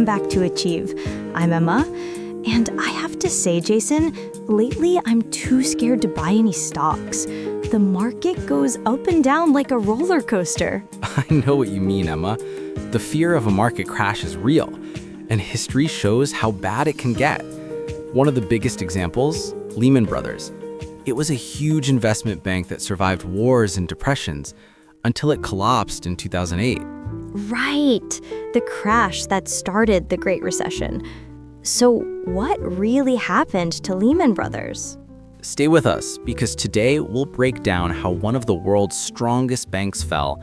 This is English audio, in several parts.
come back to achieve. I'm Emma, and I have to say, Jason, lately I'm too scared to buy any stocks. The market goes up and down like a roller coaster. I know what you mean, Emma. The fear of a market crash is real, and history shows how bad it can get. One of the biggest examples, Lehman Brothers. It was a huge investment bank that survived wars and depressions until it collapsed in 2008. Right, the crash that started the Great Recession. So what really happened to Lehman Brothers? Stay with us, because today we'll break down how one of the world's strongest banks fell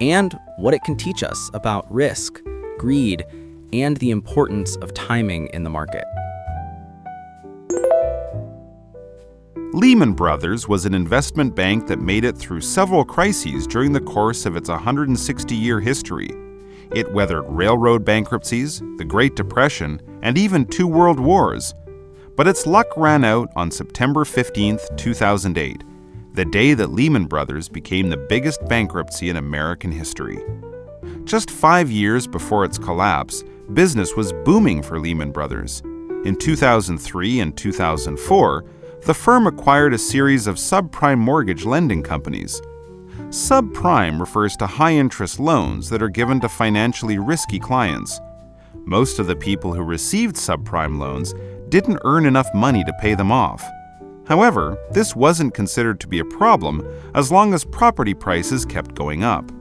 and what it can teach us about risk, greed, and the importance of timing in the market. Lehman Brothers was an investment bank that made it through several crises during the course of its 160-year history. It weathered railroad bankruptcies, the Great Depression, and even 2 world wars. But its luck ran out on September 15, 2008, the day that Lehman Brothers became the biggest bankruptcy in American history. Just 5 years before its collapse, business was booming for Lehman Brothers. In 2003 and 2004, the firm acquired a series of subprime mortgage lending companies. Subprime refers to high-interest loans that are given to financially risky clients. Most of the people who received subprime loans didn't earn enough money to pay them off. However, this wasn't considered to be a problem as long as property prices kept going up.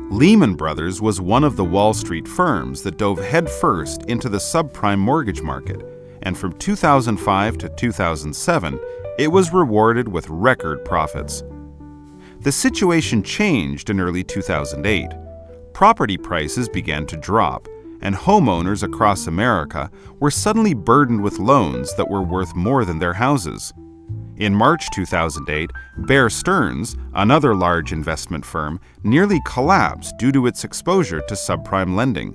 Lehman Brothers was one of the Wall Street firms that dove headfirst into the subprime mortgage market, and from 2005 to 2007, it was rewarded with record profits. The situation changed in early 2008. Property prices began to drop, and homeowners across America were suddenly burdened with loans that were worth more than their houses. In March 2008, Bear Stearns, another large investment firm, nearly collapsed due to its exposure to subprime lending.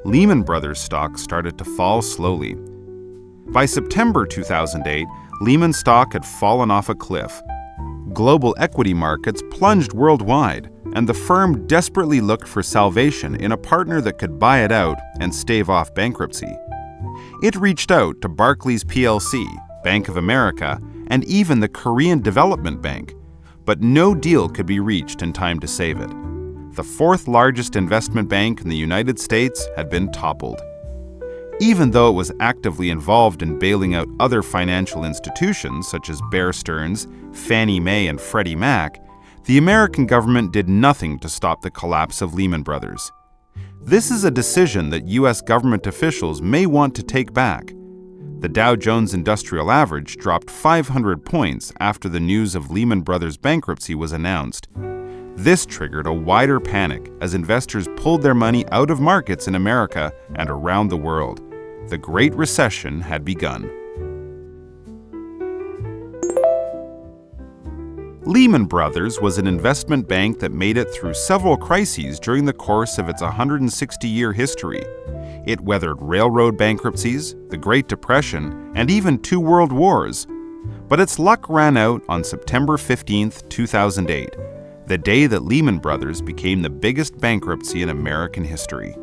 Lehman Brothers stock started to fall slowly. By September 2008, Lehman stock had fallen off a cliff. Global equity markets plunged worldwide, and the firm desperately looked for salvation in a partner that could buy it out and stave off bankruptcy. It reached out to Barclays plc, Bank of America, and even the Korean Development Bank, but no deal could be reached in time to save it. The 4th largest investment bank in the United States had been toppled. Even though it was actively involved in bailing out other financial institutions such as Bear Stearns, Fannie Mae, and Freddie Mac, the American government did nothing to stop the collapse of Lehman Brothers. This is a decision that U.S. government officials may want to take back. The Dow Jones Industrial Average dropped 500 points after the news of Lehman Brothers' bankruptcy was announced. This triggered a wider panic as investors pulled their money out of markets in America and around the world. The Great Recession had begun. Lehman Brothers was an investment bank that made it through several crises during the course of its 160-year history. It weathered railroad bankruptcies, the Great Depression, and even 2 world wars. But its luck ran out on September 15, 2008, the day that Lehman Brothers became the biggest bankruptcy in American history.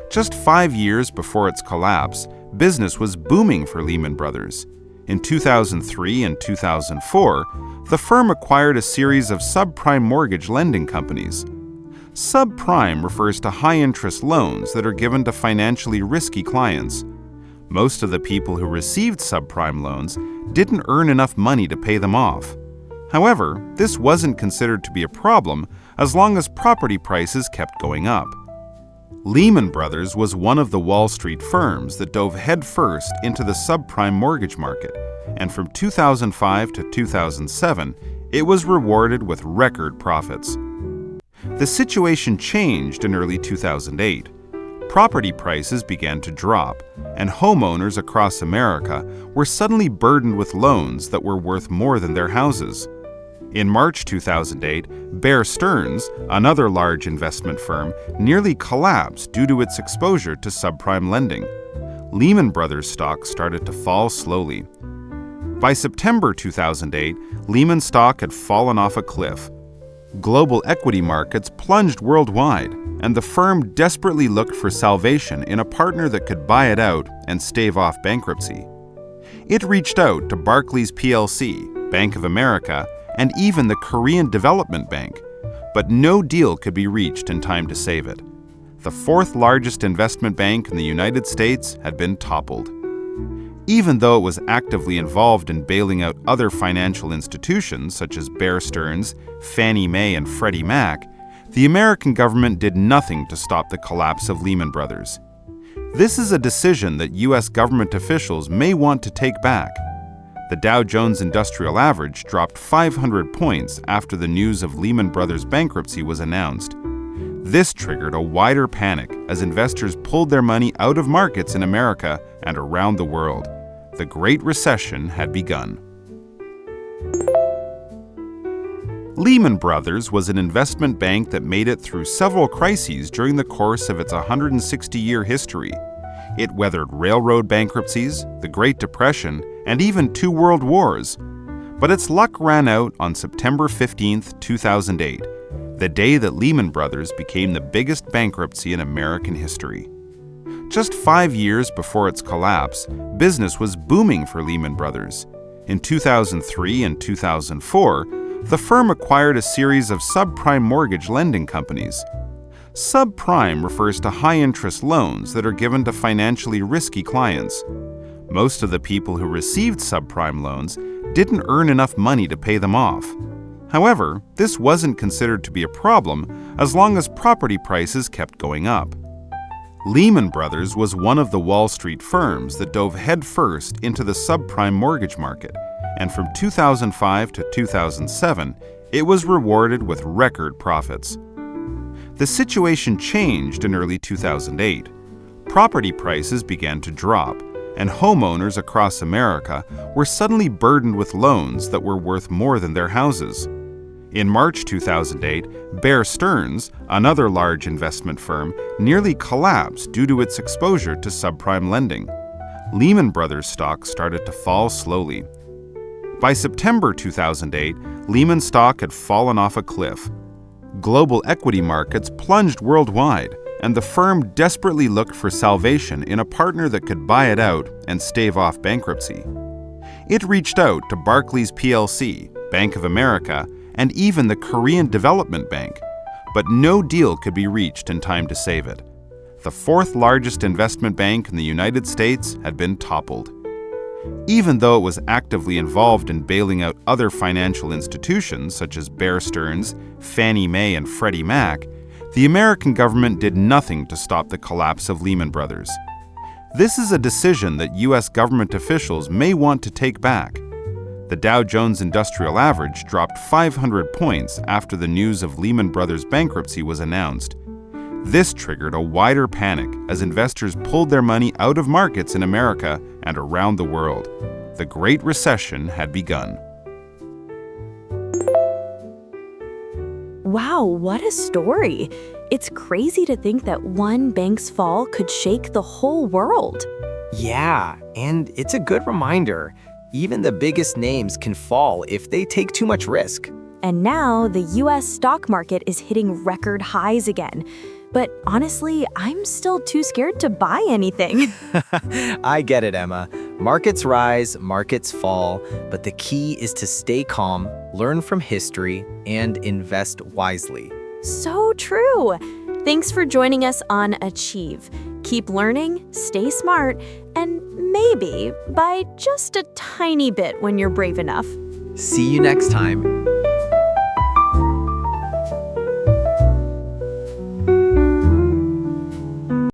Just 5 years before its collapse, business was booming for Lehman Brothers. In 2003 and 2004, the firm acquired a series of subprime mortgage lending companies. Subprime refers to high-interest loans that are given to financially risky clients. Most of the people who received subprime loans didn't earn enough money to pay them off. However, this wasn't considered to be a problem as long as property prices kept going up. Lehman Brothers was one of the Wall Street firms that dove headfirst into the subprime mortgage market, and from 2005 to 2007, it was rewarded with record profits. The situation changed in early 2008. Property prices began to drop, and homeowners across America were suddenly burdened with loans that were worth more than their houses. In March 2008, Bear Stearns, another large investment firm, nearly collapsed due to its exposure to subprime lending. Lehman Brothers stock started to fall slowly. By September 2008, Lehman stock had fallen off a cliff. Global equity markets plunged worldwide, and the firm desperately looked for salvation in a partner that could buy it out and stave off bankruptcy. It reached out to Barclays plc, Bank of America, and even the Korean Development Bank, but no deal could be reached in time to save it. The fourth largest investment bank in the United States had been toppled. Even though it was actively involved in bailing out other financial institutions such as Bear Stearns, Fannie Mae, and Freddie Mac, the American government did nothing to stop the collapse of Lehman Brothers. This is a decision that U.S. government officials may want to take back. The Dow Jones Industrial Average dropped 500 points after the news of Lehman Brothers' bankruptcy was announced. This triggered a wider panic as investors pulled their money out of markets in America and around the world. The Great Recession had begun. Lehman Brothers was an investment bank that made it through several crises during the course of its 160-year history. It weathered railroad bankruptcies, the Great Depression, and even 2 world wars. But its luck ran out on September 15, 2008, the day that Lehman Brothers became the biggest bankruptcy in American history. Just 5 years before its collapse, business was booming for Lehman Brothers. In 2003 and 2004, the firm acquired a series of subprime mortgage lending companies. Subprime refers to high-interest loans that are given to financially risky clients. Most of the people who received subprime loans didn't earn enough money to pay them off. However, this wasn't considered to be a problem as long as property prices kept going up. Lehman Brothers was one of the Wall Street firms that dove headfirst into the subprime mortgage market, and from 2005 to 2007, it was rewarded with record profits. The situation changed in early 2008. Property prices began to drop, and homeowners across America were suddenly burdened with loans that were worth more than their houses. In March 2008, Bear Stearns, another large investment firm, nearly collapsed due to its exposure to subprime lending. Lehman Brothers stock started to fall slowly. By September 2008, Lehman stock had fallen off a cliff. Global equity markets plunged worldwide, and the firm desperately looked for salvation in a partner that could buy it out and stave off bankruptcy. It reached out to Barclays plc, Bank of America, and even the Korean Development Bank, but no deal could be reached in time to save it. The fourth largest investment bank in the United States had been toppled. Even though it was actively involved in bailing out other financial institutions such as Bear Stearns, Fannie Mae, and Freddie Mac, the American government did nothing to stop the collapse of Lehman Brothers. This is a decision that U.S. government officials may want to take back. The Dow Jones Industrial Average dropped 500 points after the news of Lehman Brothers' bankruptcy was announced. This triggered a wider panic as investors pulled their money out of markets in America and around the world. The Great Recession had begun. Wow, what a story! It's crazy to think that one bank's fall could shake the whole world. Yeah, and it's a good reminder. Even the biggest names can fall if they take too much risk. And now the US stock market is hitting record highs again. But honestly, I'm still too scared to buy anything. I get it, Emma. Markets rise, markets fall, but the key is to stay calm, learn from history, and invest wisely. So true. Thanks for joining us on Achieve. Keep learning, stay smart, and maybe buy just a tiny bit when you're brave enough. See you next time.